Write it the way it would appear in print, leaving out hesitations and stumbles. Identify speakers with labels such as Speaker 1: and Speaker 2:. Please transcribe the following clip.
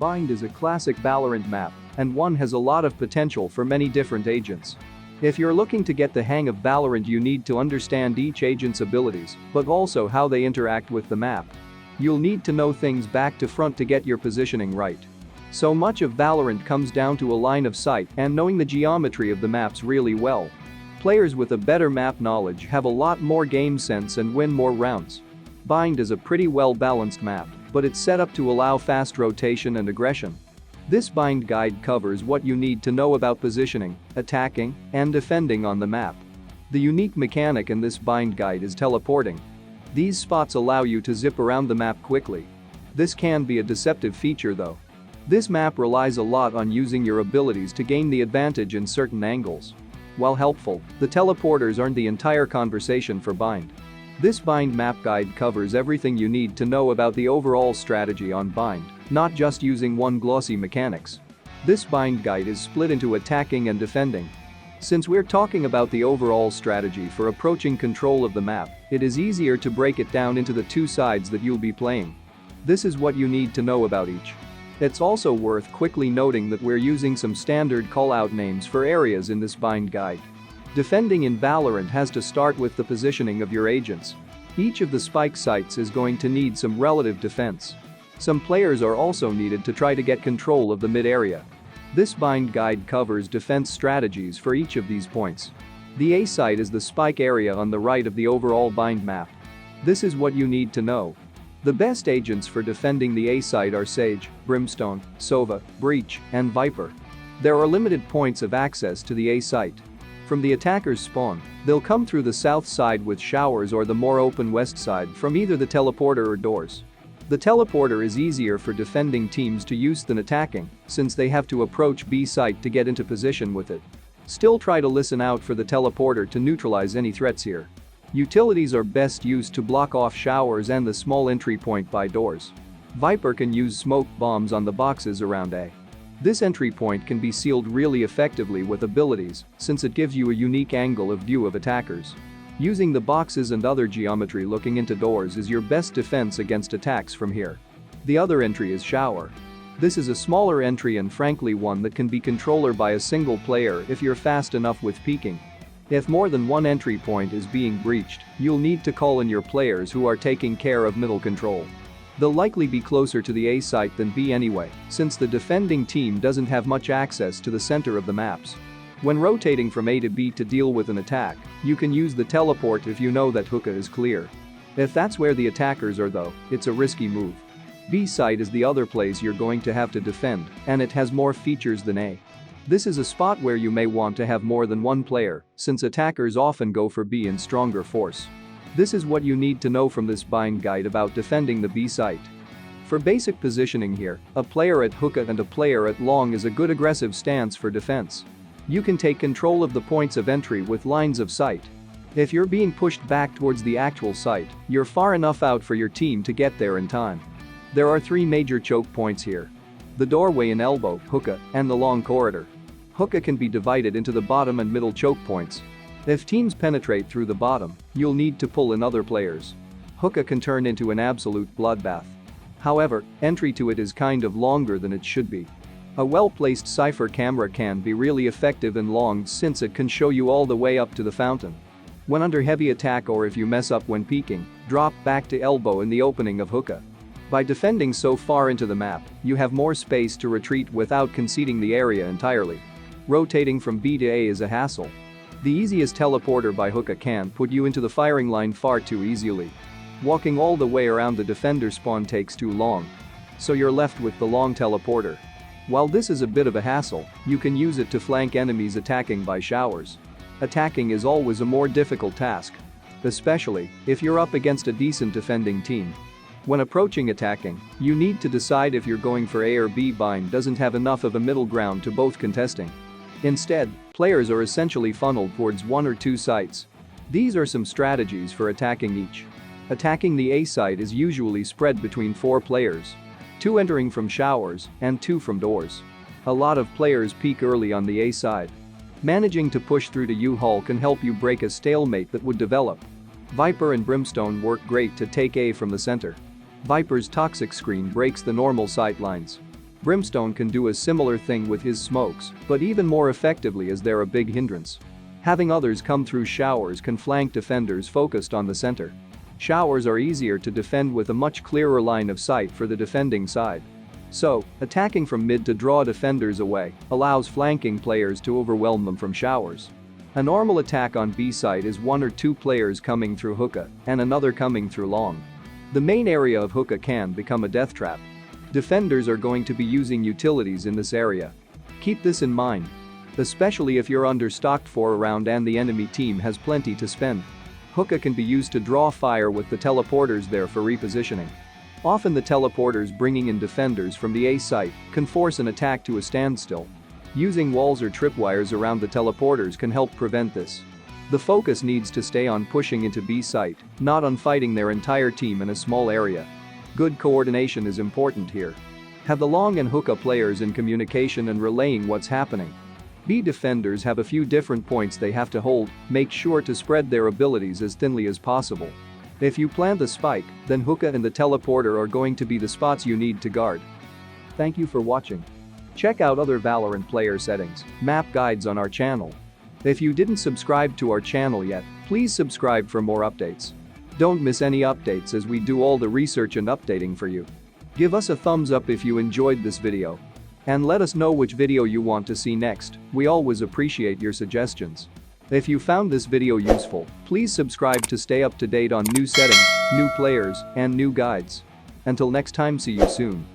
Speaker 1: Bind is a classic Valorant map, and one has a lot of potential for many different agents. If you're looking to get the hang of Valorant, you need to understand each agent's abilities, but also how they interact with the map. You'll need to know things back to front to get your positioning right. So much of Valorant comes down to a line of sight and knowing the geometry of the maps really well. Players with a better map knowledge have a lot more game sense and win more rounds. Bind is a pretty well-balanced map, but it's set up to allow fast rotation and aggression. This Bind guide covers what you need to know about positioning, attacking, and defending on the map. The unique mechanic in this Bind guide is teleporting. These spots allow you to zip around the map quickly. This can be a deceptive feature though. This map relies a lot on using your abilities to gain the advantage in certain angles. While helpful, the teleporters aren't the entire conversation for Bind. This Bind map guide covers everything you need to know about the overall strategy on Bind, not just using one glossy mechanics. This Bind guide is split into attacking and defending. Since we're talking about the overall strategy for approaching control of the map, it is easier to break it down into the two sides that you'll be playing. This is what you need to know about each. It's also worth quickly noting that we're using some standard call-out names for areas in this Bind guide. Defending in Valorant has to start with the positioning of your agents. Each of the spike sites is going to need some relative defense. Some players are also needed to try to get control of the mid area. This Bind guide covers defense strategies for each of these points. The A site is the spike area on the right of the overall Bind map. This is what you need to know. The best agents for defending the A site are Sage, Brimstone, Sova, Breach, and Viper. There are limited points of access to the A site. From the attacker's spawn, they'll come through the south side with showers or the more open west side from either the teleporter or doors. The teleporter is easier for defending teams to use than attacking, since they have to approach B site to get into position with it. Still try to listen out for the teleporter to neutralize any threats here. Utilities are best used to block off showers and the small entry point by doors. Viper can use smoke bombs on the boxes around A. This entry point can be sealed really effectively with abilities, since it gives you a unique angle of view of attackers. Using the boxes and other geometry looking into doors is your best defense against attacks from here. The other entry is shower. This is a smaller entry and frankly one that can be controlled by a single player if you're fast enough with peeking. If more than one entry point is being breached, you'll need to call in your players who are taking care of middle control. They'll likely be closer to the A site than B anyway, since the defending team doesn't have much access to the center of the maps. When rotating from A to B to deal with an attack, you can use the teleport if you know that hookah is clear. If that's where the attackers are though, it's a risky move. B site is the other place you're going to have to defend, and it has more features than A. This is a spot where you may want to have more than one player, since attackers often go for B in stronger force. This is what you need to know from this Bind guide about defending the B site. For basic positioning here, a player at hookah and a player at long is a good aggressive stance for defense. You can take control of the points of entry with lines of sight. If you're being pushed back towards the actual site, you're far enough out for your team to get there in time. There are three major choke points here: the doorway and elbow, hookah, and the long corridor. Hookah can be divided into the bottom and middle choke points. If teams penetrate through the bottom, you'll need to pull in other players. Hookah can turn into an absolute bloodbath. However, entry to it is kind of longer than it should be. A well-placed cipher camera can be really effective in long since it can show you all the way up to the fountain. When under heavy attack or if you mess up when peeking, drop back to elbow in the opening of hookah. By defending so far into the map, you have more space to retreat without conceding the area entirely. Rotating from B to A is a hassle. The easiest teleporter by hookah can put you into the firing line far too easily. Walking all the way around the defender spawn takes too long. So you're left with the long teleporter. While this is a bit of a hassle, you can use it to flank enemies attacking by showers. Attacking is always a more difficult task, especially if you're up against a decent defending team. When approaching attacking, you need to decide if you're going for A or B. Bind doesn't have enough of a middle ground to both contesting. Instead, players are essentially funneled towards one or two sites. These are some strategies for attacking each. Attacking the A site is usually spread between 4 players. 2 entering from showers and 2 from doors. A lot of players peek early on the A side. Managing to push through to U-Haul can help you break a stalemate that would develop. Viper and Brimstone work great to take A from the center. Viper's toxic screen breaks the normal sight lines. Brimstone can do a similar thing with his smokes, but even more effectively as they're a big hindrance. Having others come through showers can flank defenders focused on the center. Showers are easier to defend with a much clearer line of sight for the defending side. So, attacking from mid to draw defenders away allows flanking players to overwhelm them from showers. A normal attack on B site is 1 or 2 players coming through hookah and another coming through long. The main area of hookah can become a death trap. Defenders are going to be using utilities in this area. Keep this in mind, especially if you're understocked for a round and the enemy team has plenty to spend. Hookah can be used to draw fire with the teleporters there for repositioning. Often the teleporters bringing in defenders from the A site can force an attack to a standstill. Using walls or tripwires around the teleporters can help prevent this. The focus needs to stay on pushing into B site, not on fighting their entire team in a small area. Good coordination is important here. Have the long and hookah players in communication and relaying what's happening. B defenders have a few different points they have to hold, make sure to spread their abilities as thinly as possible. If you plant the spike, then hookah and the teleporter are going to be the spots you need to guard. Thank you for watching. Check out other Valorant player settings, map guides on our channel. If you didn't subscribe to our channel yet, please subscribe for more updates. Don't miss any updates as we do all the research and updating for you. Give us a thumbs up if you enjoyed this video. And let us know which video you want to see next, we always appreciate your suggestions. If you found this video useful, please subscribe to stay up to date on new settings, new players, and new guides. Until next time, see you soon.